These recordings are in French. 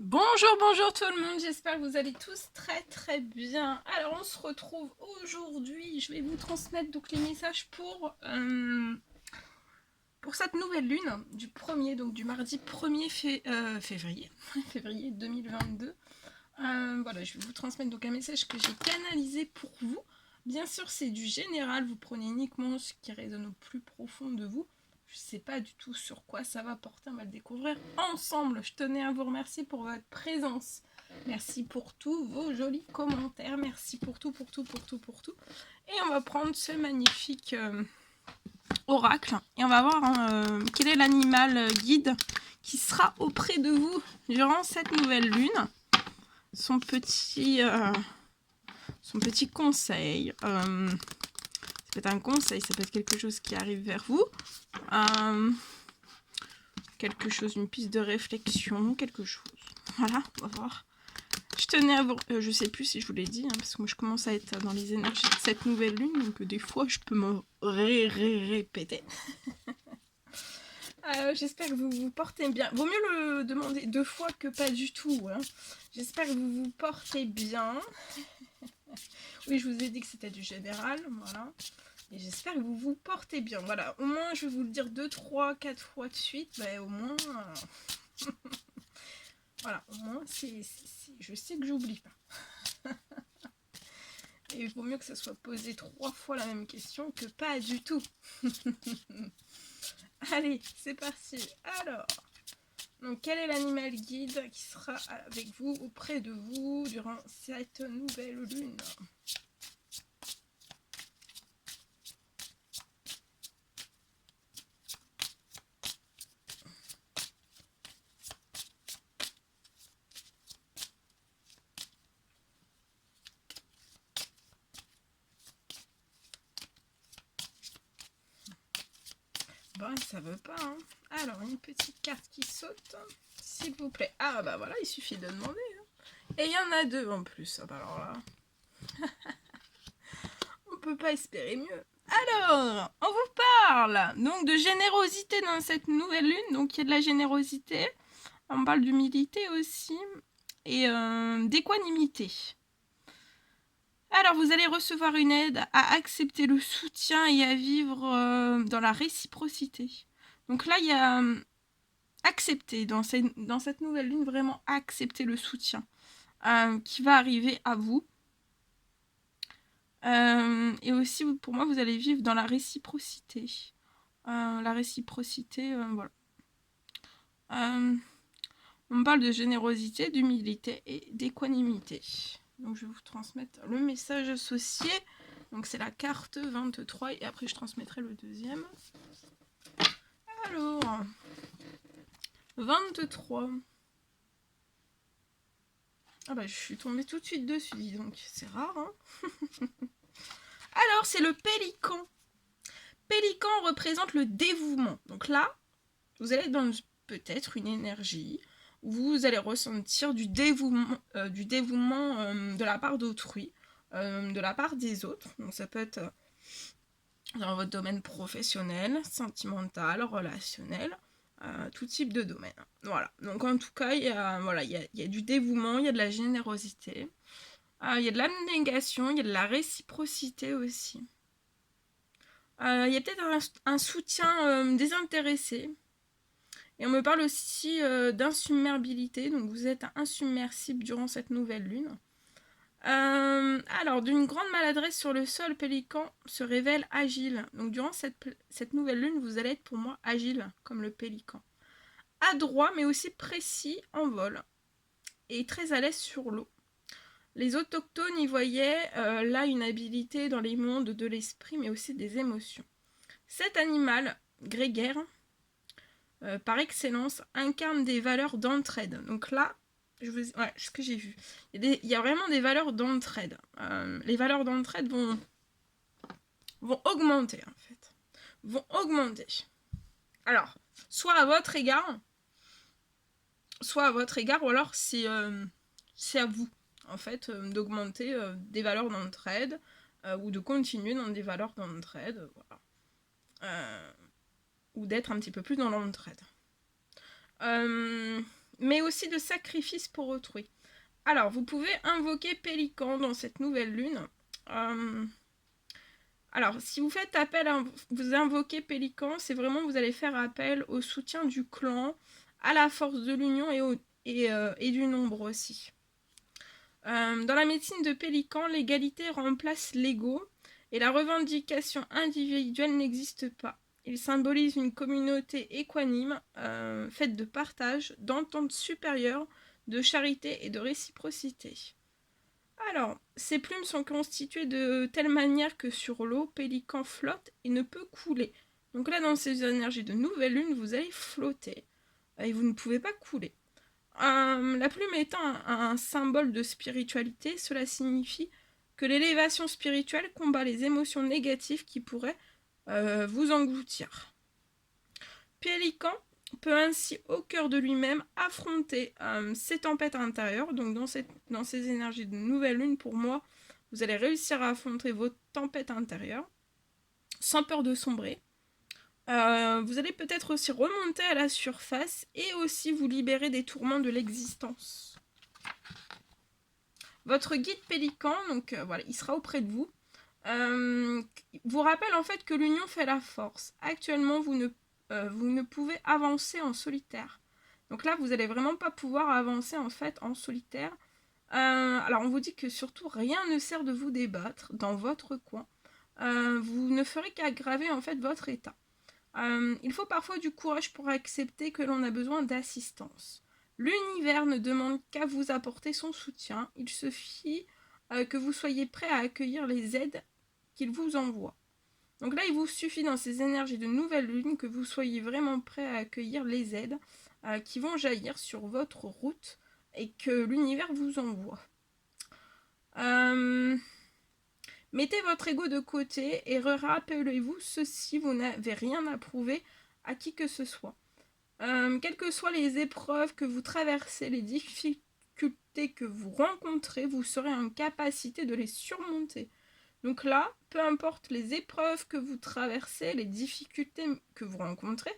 Bonjour, bonjour tout le monde, j'espère que vous allez tous très bien. Alors on se retrouve aujourd'hui, je vais vous transmettre donc les messages pour cette nouvelle lune du premier, donc du mardi 1er février, février 2022. Voilà, je vais vous transmettre donc un message que j'ai canalisé pour vous. Bien sûr c'est du général, vous prenez uniquement ce qui résonne au plus profond de vous. Je ne sais pas du tout sur quoi ça va porter, on va le découvrir ensemble. Je tenais à vous remercier pour votre présence. Merci pour tous vos jolis commentaires. Merci pour tout. Et on va prendre ce magnifique oracle. Et on va voir quel est l'animal guide qui sera auprès de vous durant cette nouvelle lune. Son petit conseil. Ça peut être un conseil, ça peut être quelque chose qui arrive vers vous. Quelque chose, une piste de réflexion, quelque chose. Voilà, on va voir. Je tenais à vous... je sais plus si je vous l'ai dit, parce que moi je commence à être dans les énergies de cette nouvelle lune, donc des fois je peux me répéter. J'espère que vous vous portez bien. Vaut mieux le demander 2 fois que pas du tout. Hein. J'espère que vous vous portez bien. Oui, je vous ai dit que c'était du général, voilà. Et j'espère que vous vous portez bien. Voilà, au moins je vais vous le dire 2, 3, 4 fois de suite. Ben, au moins... voilà, au moins je sais que j'oublie pas. Et il vaut mieux que ça soit posé 3 fois la même question que pas du tout. Allez, c'est parti. Alors, donc quel est l'animal guide qui sera avec vous, auprès de vous, durant cette nouvelle lune ? Bon, ça veut pas, hein. Alors, une petite carte qui saute, s'il vous plaît. Ah, bah voilà, il suffit de demander. Hein. Et il y en a 2 en plus. Ah, bah alors là, on peut pas espérer mieux. Alors, on vous parle donc de générosité dans cette nouvelle lune. Donc, il y a de la générosité. On parle d'humilité aussi. Et d'équanimité. Alors, vous allez recevoir une aide à accepter le soutien et à vivre dans la réciprocité. Donc là, il y a accepter dans cette nouvelle lune, vraiment accepter le soutien qui va arriver à vous. Et aussi, pour moi, vous allez vivre dans la réciprocité. La réciprocité, voilà. On me parle de générosité, d'humilité et d'équanimité. Donc, je vais vous transmettre le message associé. Donc, c'est la carte 23 et après, je transmettrai le deuxième. Alors, 23. Ah bah, je suis tombée tout de suite dessus, donc c'est rare, hein. Alors, c'est le pélican. Pélican représente le dévouement. Donc là, vous allez être dans peut-être une énergie où vous allez ressentir du dévouement de la part d'autrui, de la part des autres. Donc ça peut être dans votre domaine professionnel, sentimental, relationnel, tout type de domaine. Voilà. Donc en tout cas, il y a du dévouement, il y a de la générosité, il y a de l'abnégation, il y a de la réciprocité aussi. Il y a peut-être un soutien désintéressé. Et on me parle aussi d'insubmersibilité. Donc vous êtes insubmersible durant cette nouvelle lune. Alors, d'une grande maladresse sur le sol, pélican se révèle agile. Donc durant cette nouvelle lune, vous allez être pour moi agile, comme le pélican. Adroit, mais aussi précis en vol. Et très à l'aise sur l'eau. Les autochtones y voyaient là une habilité dans les mondes de l'esprit, mais aussi des émotions. Cet animal, grégaire, par excellence, incarne des valeurs d'entraide. Donc là, ce que j'ai vu, il y a vraiment des valeurs d'entraide. Les valeurs d'entraide vont augmenter, en fait. Vont augmenter. Alors, soit à votre égard, ou alors c'est à vous, en fait, d'augmenter des valeurs d'entraide, ou de continuer dans des valeurs d'entraide, voilà. Ou d'être un petit peu plus dans l'entraide. mais aussi de sacrifice pour autrui. Alors, vous pouvez invoquer Pélican dans cette nouvelle lune. Alors, si vous faites appel à vous invoquez Pélican, c'est vraiment vous allez faire appel au soutien du clan, à la force de l'union et du nombre aussi. Dans la médecine de Pélican, l'égalité remplace l'ego et la revendication individuelle n'existe pas. Il symbolise une communauté équanime, faite de partage, d'entente supérieure, de charité et de réciprocité. Alors, ces plumes sont constituées de telle manière que sur l'eau, Pélican flotte et ne peut couler. Donc là, dans ces énergies de nouvelle lune, vous allez flotter et vous ne pouvez pas couler. La plume étant un symbole de spiritualité, cela signifie que l'élévation spirituelle combat les émotions négatives qui pourraient vous engloutir. Pélican peut ainsi au cœur de lui-même affronter ses tempêtes intérieures. Donc dans ces énergies de nouvelle lune, pour moi, vous allez réussir à affronter vos tempêtes intérieures sans peur de sombrer. Vous allez peut-être aussi remonter à la surface et aussi vous libérer des tourments de l'existence. Votre guide Pélican, donc voilà, il sera auprès de vous. Vous rappelle en fait que l'union fait la force. Actuellement, vous ne pouvez avancer en solitaire. Donc là, vous n'allez vraiment pas pouvoir avancer en fait en solitaire. Alors on vous dit que surtout rien ne sert de vous débattre dans votre coin. Vous ne ferez qu'aggraver en fait votre état. Il faut parfois du courage pour accepter que l'on a besoin d'assistance. L'univers ne demande qu'à vous apporter son soutien. Il suffit que vous soyez prêt à accueillir les aides qu'il vous envoie. Donc là, il vous suffit dans ces énergies de nouvelle lune que vous soyez vraiment prêt à accueillir les aides qui vont jaillir sur votre route et que l'univers vous envoie. Mettez votre ego de côté et rappelez-vous ceci, vous n'avez rien à prouver à qui que ce soit. Quelles que soient les épreuves que vous traversez, les difficultés que vous rencontrez, vous serez en capacité de les surmonter. Donc là, peu importe les épreuves que vous traversez, les difficultés que vous rencontrez,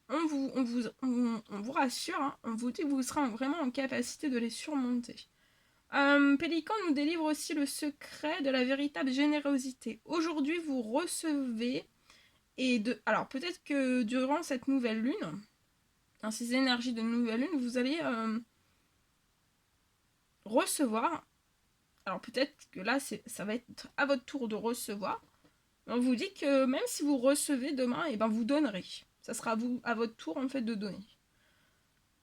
on vous rassure, hein, on vous dit que vous serez vraiment en capacité de les surmonter. Pélican nous délivre aussi le secret de la véritable générosité. Aujourd'hui, vous recevez, alors peut-être que durant cette nouvelle lune, dans ces énergies de nouvelle lune, vous allez recevoir. Alors peut-être que là, ça va être à votre tour de recevoir. On vous dit que même si vous recevez demain, et ben vous donnerez. Ça sera à votre tour en fait de donner.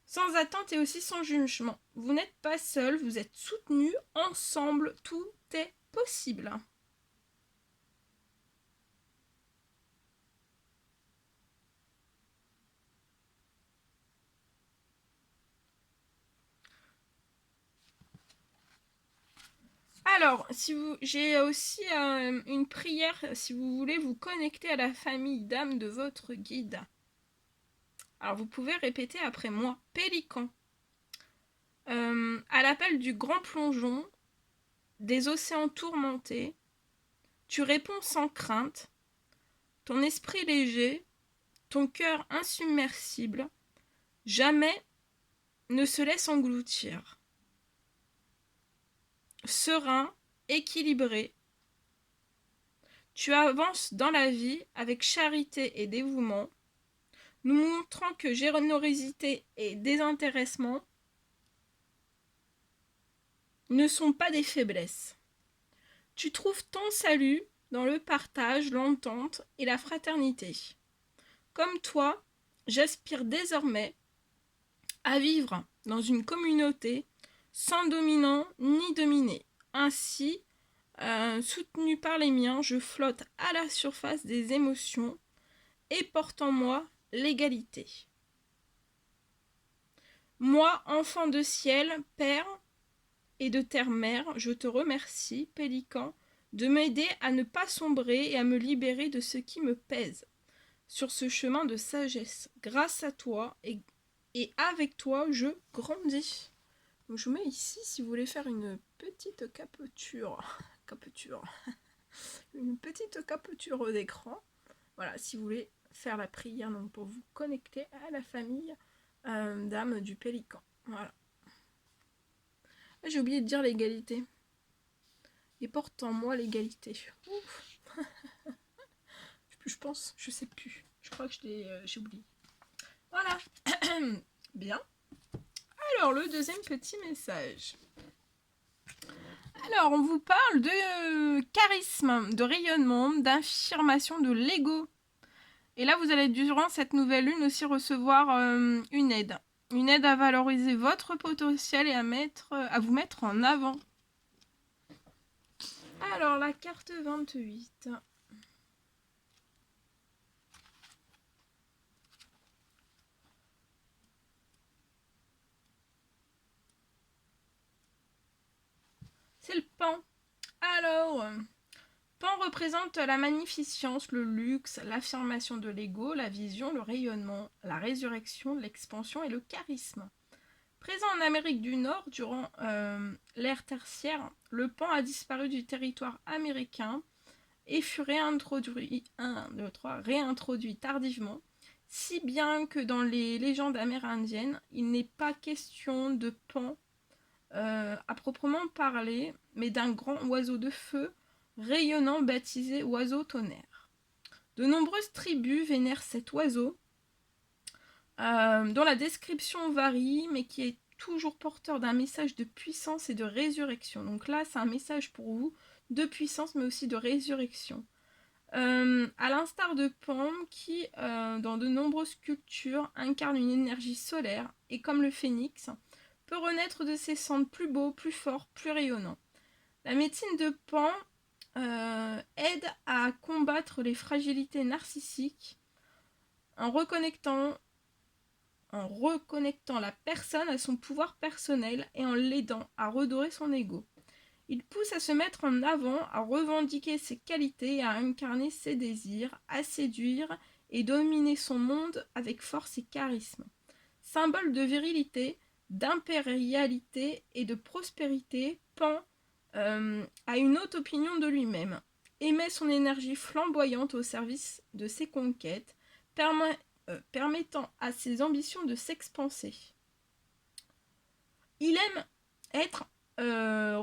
Sans attente et aussi sans jugement. Vous n'êtes pas seul, vous êtes soutenus, ensemble, tout est possible. Alors, j'ai aussi une prière, si vous voulez vous connecter à la famille d'âme de votre guide. Alors, vous pouvez répéter après moi. Pélican. À l'appel du grand plongeon, des océans tourmentés, tu réponds sans crainte, ton esprit léger, ton cœur insubmersible, jamais ne se laisse engloutir. Serein, équilibré, tu avances dans la vie avec charité et dévouement, nous montrant que générosité et désintéressement ne sont pas des faiblesses. Tu trouves ton salut dans le partage, l'entente et la fraternité. Comme toi, j'aspire désormais à vivre dans une communauté sans dominant ni dominé. Ainsi, soutenu par les miens, je flotte à la surface des émotions et porte en moi l'égalité. Moi, enfant de ciel, père et de terre-mère, je te remercie, Pélican, de m'aider à ne pas sombrer et à me libérer de ce qui me pèse sur ce chemin de sagesse. Grâce à toi et avec toi, je grandis. Donc je mets ici, si vous voulez faire une petite caputure une petite caputure d'écran. Voilà, si vous voulez faire la prière donc pour vous connecter à la famille d'âme du Pélican. Voilà. Ah, j'ai oublié de dire l'égalité. Et porte en moi l'égalité. Ouf. Je pense, je sais plus. Je crois que j'ai oublié. Voilà. Bien. Alors, le deuxième petit message. Alors, on vous parle de charisme, de rayonnement, d'affirmation de l'ego. Et là, vous allez durant cette nouvelle lune aussi recevoir une aide. Une aide à valoriser votre potentiel et à vous mettre en avant. Alors, la carte 28. C'est le pan. Alors, pan représente la magnificence, le luxe, l'affirmation de l'ego, la vision, le rayonnement, la résurrection, l'expansion et le charisme. Présent en Amérique du Nord durant l'ère tertiaire, le pan a disparu du territoire américain et fut réintroduit tardivement, si bien que dans les légendes amérindiennes, il n'est pas question de pan à proprement parler, mais d'un grand oiseau de feu rayonnant baptisé oiseau tonnerre. De nombreuses tribus vénèrent cet oiseau, dont la description varie, mais qui est toujours porteur d'un message de puissance et de résurrection. Donc là, c'est un message pour vous de puissance, mais aussi de résurrection. À l'instar de Pan, qui, dans de nombreuses cultures, incarne une énergie solaire, et comme le phénix, peut renaître de ses cendres plus beaux, plus forts, plus rayonnants. La médecine de Pan aide à combattre les fragilités narcissiques en reconnectant la personne à son pouvoir personnel et en l'aidant à redorer son ego. Il pousse à se mettre en avant, à revendiquer ses qualités et à incarner ses désirs, à séduire et dominer son monde avec force et charisme. Symbole de virilité, d'impérialité et de prospérité, Pan a une haute opinion de lui-même, émet son énergie flamboyante au service de ses conquêtes, permettant à ses ambitions de s'expanser. Il aime être en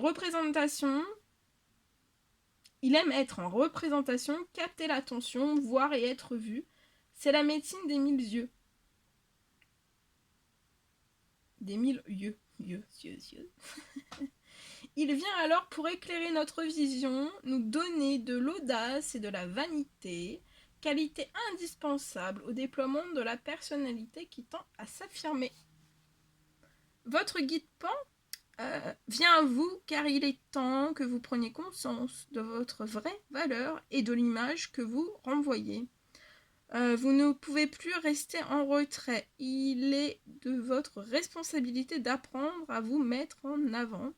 représentation, capter l'attention, voir et être vu. C'est la médecine des 1000 yeux. Des 1000 yeux. Yeux. Il vient alors pour éclairer notre vision, nous donner de l'audace et de la vanité, qualité indispensable au déploiement de la personnalité qui tend à s'affirmer. Votre guide Pan vient à vous car il est temps que vous preniez conscience de votre vraie valeur et de l'image que vous renvoyez. Vous ne pouvez plus rester en retrait. Il est de votre responsabilité d'apprendre à vous mettre en avant.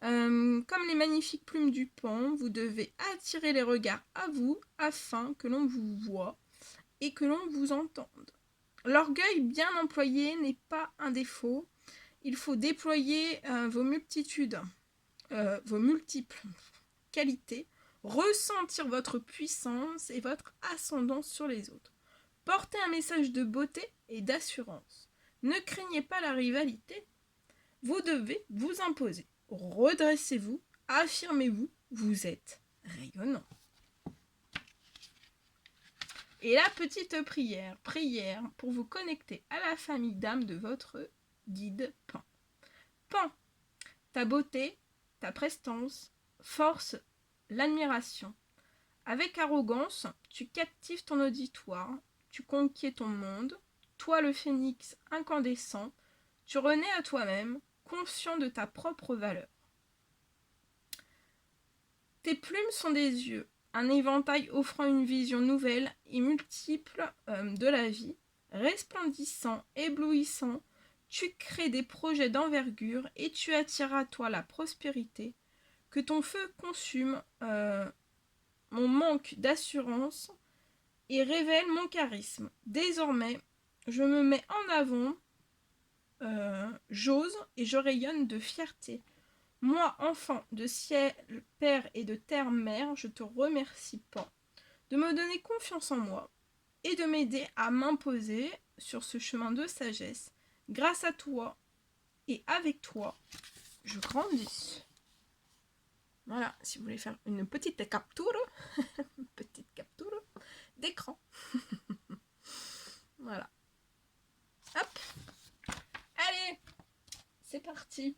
Comme les magnifiques plumes du pan, vous devez attirer les regards à vous afin que l'on vous voie et que l'on vous entende. L'orgueil bien employé n'est pas un défaut. Il faut déployer vos multiples qualités, ressentir votre puissance et votre ascendance sur les autres. Portez un message de beauté et d'assurance. Ne craignez pas la rivalité. Vous devez vous imposer. Redressez-vous, affirmez-vous, vous êtes rayonnant. Et la petite prière pour vous connecter à la famille d'âme de votre guide Pan. Pan, ta beauté, ta prestance, force l'admiration. Avec arrogance, tu captives ton auditoire, tu conquiers ton monde, toi le phénix incandescent, tu renais à toi-même, conscient de ta propre valeur. Tes plumes sont des yeux, un éventail offrant une vision nouvelle et multiple de la vie, resplendissant, éblouissant, tu crées des projets d'envergure et tu attires à toi la prospérité, que ton feu consume mon manque d'assurance et révèle mon charisme. Désormais, je me mets en avant, j'ose et je rayonne de fierté. Moi, enfant de ciel père et de terre mère, je te remercie, Pan, de me donner confiance en moi et de m'aider à m'imposer sur ce chemin de sagesse. Grâce à toi, et avec toi, je grandis. Voilà, si vous voulez faire une petite capture, d'écran. Voilà. Hop. Allez, c'est parti.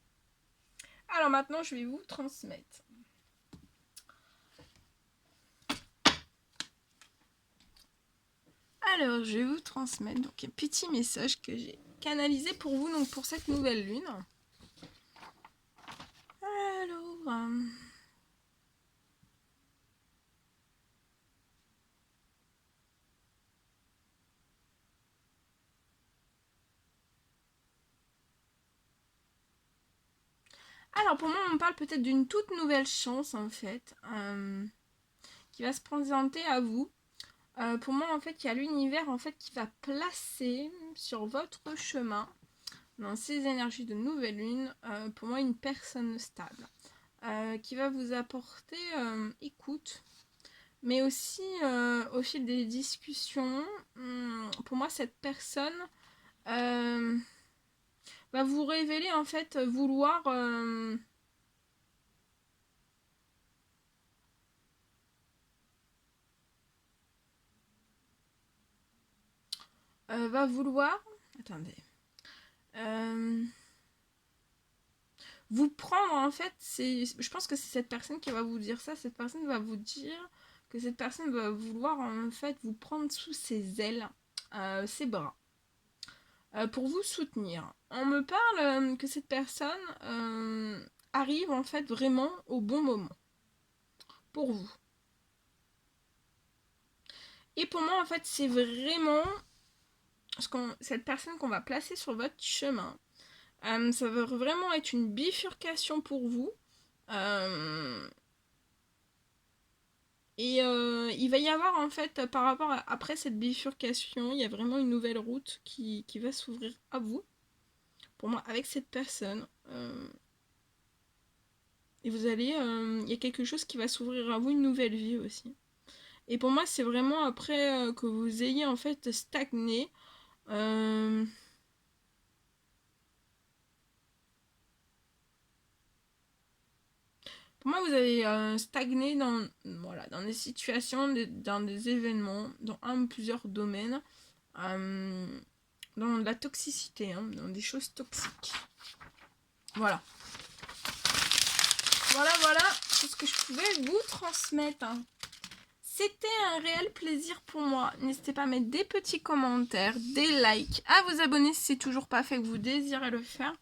Alors maintenant, je vais vous transmettre. Alors, je vais vous transmettre donc un petit message que j'ai canalisé pour vous, donc pour cette nouvelle lune. Alors, pour moi, on parle peut-être d'une toute nouvelle chance, en fait, qui va se présenter à vous. Pour moi, en fait, il y a l'univers, en fait, qui va placer sur votre chemin, dans ces énergies de nouvelle lune, pour moi, une personne stable, qui va vous apporter écoute, mais aussi, au fil des discussions, pour moi, cette personne va vous révéler, en fait, vouloir... va vouloir... Attendez. Vous prendre, en fait, je pense que c'est cette personne qui va vous dire ça. Cette personne va vous dire que cette personne va vouloir, en fait, vous prendre sous ses ailes, ses bras, pour vous soutenir. On me parle que cette personne arrive, en fait, vraiment au bon moment pour vous. Et pour moi, en fait, c'est vraiment cette personne qu'on va placer sur votre chemin. Ça va vraiment être une bifurcation pour vous. Et il va y avoir, en fait, par rapport à après cette bifurcation, il y a vraiment une nouvelle route qui va s'ouvrir à vous. Pour moi, avec cette personne. Et vous allez... il y a quelque chose qui va s'ouvrir à vous, une nouvelle vie aussi. Et pour moi, c'est vraiment après que vous ayez, en fait, stagné. Pour moi, vous avez stagné voilà, dans des situations, dans des événements, dans un ou plusieurs domaines, dans de la toxicité, hein, dans des choses toxiques. Voilà. Voilà tout ce que je pouvais vous transmettre. C'était un réel plaisir pour moi. N'hésitez pas à mettre des petits commentaires, des likes, à vous abonner si c'est toujours pas fait que vous désirez le faire.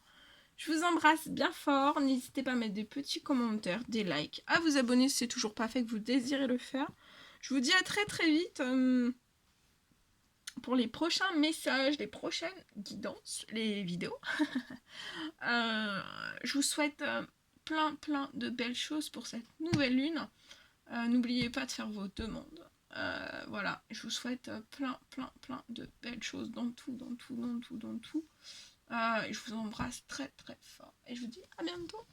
Je vous embrasse bien fort. N'hésitez pas à mettre des petits commentaires, des likes, à vous abonner si c'est toujours pas fait que vous désirez le faire. Je vous dis à très très vite pour les prochains messages, les prochaines guidances, les vidéos. Je vous souhaite plein de belles choses pour cette nouvelle lune. N'oubliez pas de faire vos demandes. Voilà, je vous souhaite plein de belles choses dans tout. Et je vous embrasse très fort. Et je vous dis à bientôt.